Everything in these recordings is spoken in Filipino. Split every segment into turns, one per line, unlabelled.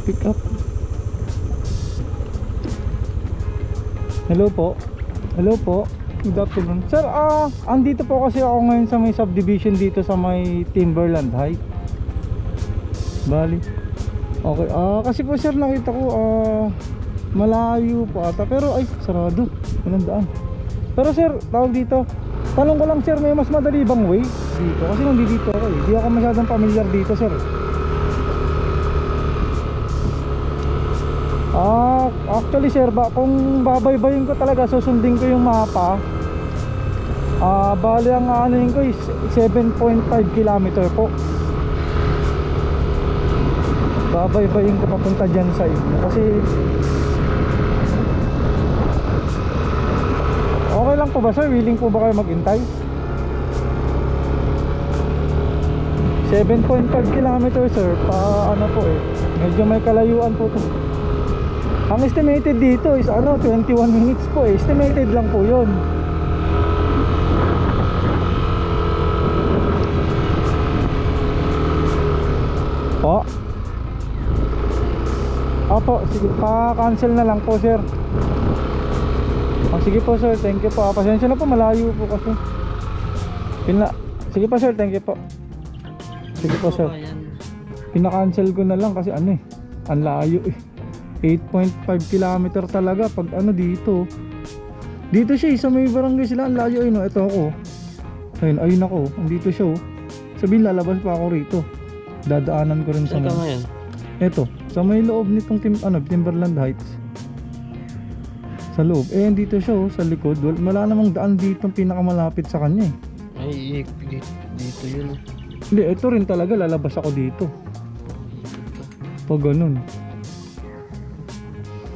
pick up. Hello po. Hello po. Good afternoon. Sir, andito po kasi ako ngayon sa may subdivision dito sa may Timberland Heights. Bali. Okay. Kasi po sir nakita ko malayo po ata pero ay sarado. Walang daan. Pero sir, tawag dito. Tanong ko lang sir, may mas madali bang way dito? Kasi nandito ako eh. Hindi ako masyadong familiar dito sir. Actually sir, kung babaybayin ko talaga, susundin ko yung mapa. Bali ang anuhin ko is 7.5 kilometer po. Babaybayin ko papunta dyan sa inyo. Kasi okay lang po ba sir? Willing po ba kayo maghintay? 7.5 kilometer sir, ano po eh, medyo may kalayuan po to. Ang estimated dito is 21 minutes po eh. Estimated lang po yun. Po? Opo, sige, pa-cancel na lang po sir. Sige po sir, thank you po. Pasensya na po, malayo po kasi. Sige po sir, thank you po. Sige po sir. Pina-cancel ko na lang kasi ano eh, ang layo eh. 8.5 kilometer talaga pag ano dito. Dito siya sa may barangay sila, ang layo eh no. Ito ako. Ayun ako, andito siya oh. Sabihin lalabas pa ako rito. Dadaanan ko rin sa
ngayon.
Ito, sa may loob nitong Timberland Heights. Sa loob. Dito siya oh, sa likod. Wala namang daan dito pinakamalapit sa kanya eh.
Ay, dito yun.
Hindi, ito rin talaga lalabas ako dito. Pag ganun.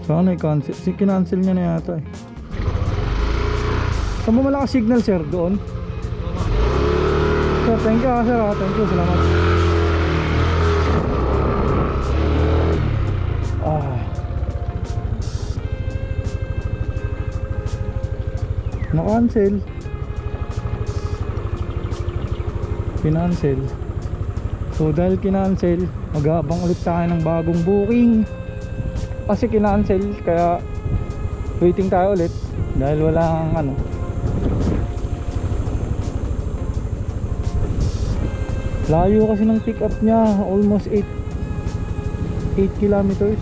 Sana i-cancel. Kinancel niya na yata eh. Saan mo malakas signal sir? Doon? Sir, thank you sir. Thank you, salamat. Na-cancel. Kinancel. So dahil kinancel, mag-aabang ulit tayo ng bagong booking. Kasi kinancel, kaya waiting tayo ulit dahil walang ano. Layo kasi ng pick up niya, almost 8 kilometers.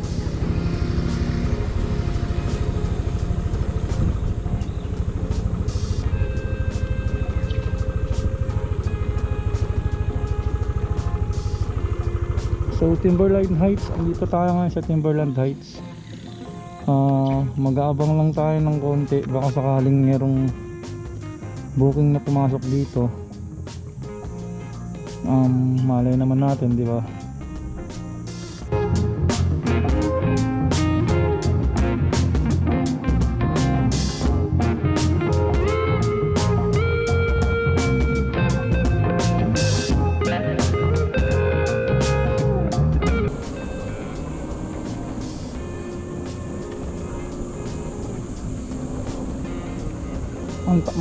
So Timberland Heights, andito tayo ngayon sa Timberland Heights. Mag-aabang lang tayo ng konti, baka sakaling merong booking na pumasok dito. Malay naman natin, di ba?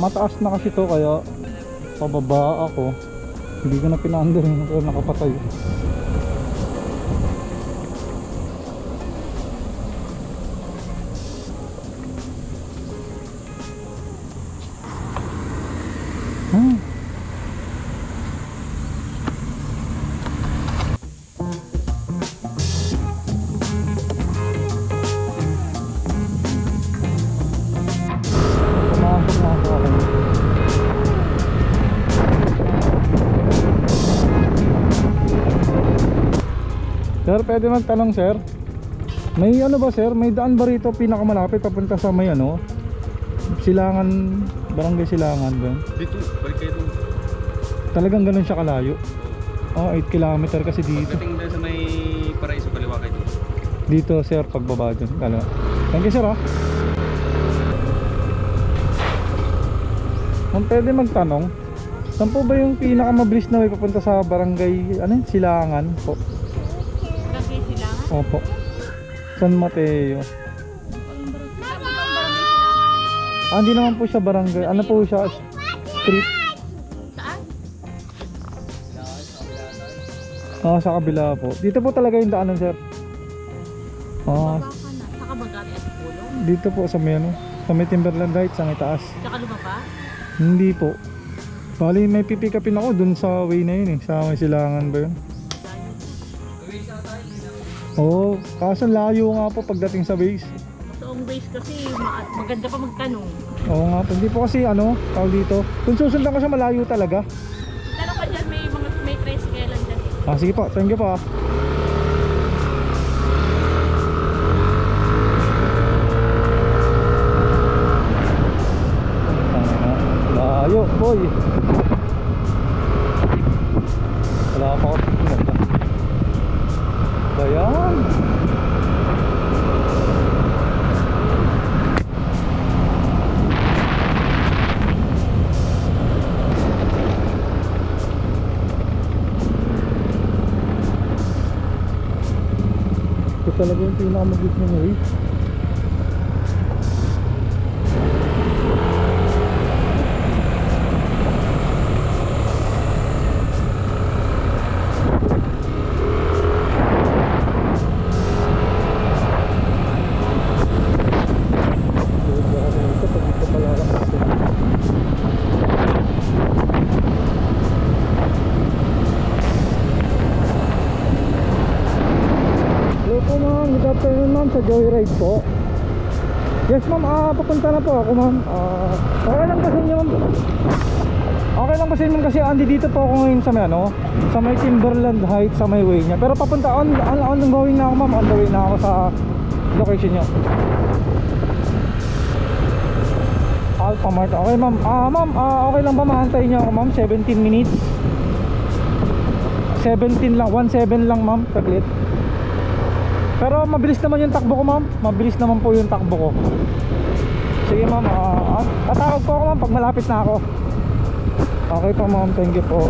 Mataas na kasi to kaya pababa ako. Hindi ko na pinaandar kaya nakapatay. Sir, pwede magtanong sir? May ano ba sir? May daan ba rito pinakamalapit papunta sa may ano? Silangan, barangay Silangan ba?
Dito, balik kayo dun.
Talagang ganun siya kalayo? 8 kilometer kasi dito.
Pagdating na sa may Paraiso, kaliwa kayo dun.
Dito sir, pagbaba dyan. Thank you sir ha. Pwede magtanong, saan po ba yung pinakamabilis na way papunta sa barangay Silangan po?
Barangay Silangan?
Opo, San Mateo. Hindi naman po siya barangay. Ano po siya? Street.
Saan?
Sa kabila po. Dito po talaga yung daanan sir. Ah,
Baba ka na. Saka magkari at pulo.
dito po sa may ano, sa may Timberland Heights, ang itaas.
Saka lumaba.
Hindi po. Bali may pipikapin ako dun sa way na yun eh. Sa may silangan ba yun? Oo, kaso layo nga po pagdating sa base.
So ang base kasi maganda pa magtanong.
Oo nga po, hindi po kasi ano, tawag dito. Kung susundan ko siya malayo talaga.
Tanong ka dyan, may tricycle dyan eh.
Ah, sige po, thank you po ah. Layo, boy. Wala pa ako tingnan. Bayan. Ito talaga yung pinakamagit ng way. Hello po ma'am, good afternoon ma'am sa Joyride po. Yes ma'am, papunta na po ako ma'am. Okay lang ba sa inyo ma'am? Okay lang ba sa inyo ma'am kasi andi dito po ako ngayon sa may ano, sa may Timberland Heights sa may way niya. Pero papunta on the going na ako ma'am, on the way na ako sa location niyo. Alphamart. Okay ma'am. Ma'am, okay lang ba maantay niyo ako ma'am? 17 minutes. 17 lang, 17 lang ma'am, saglit. Pero mabilis naman yung takbo ko ma'am. Mabilis naman po yung takbo ko. Sige ma'am, tatawag po ako ma'am pag malapit na ako. Okay po ma'am, thank you po.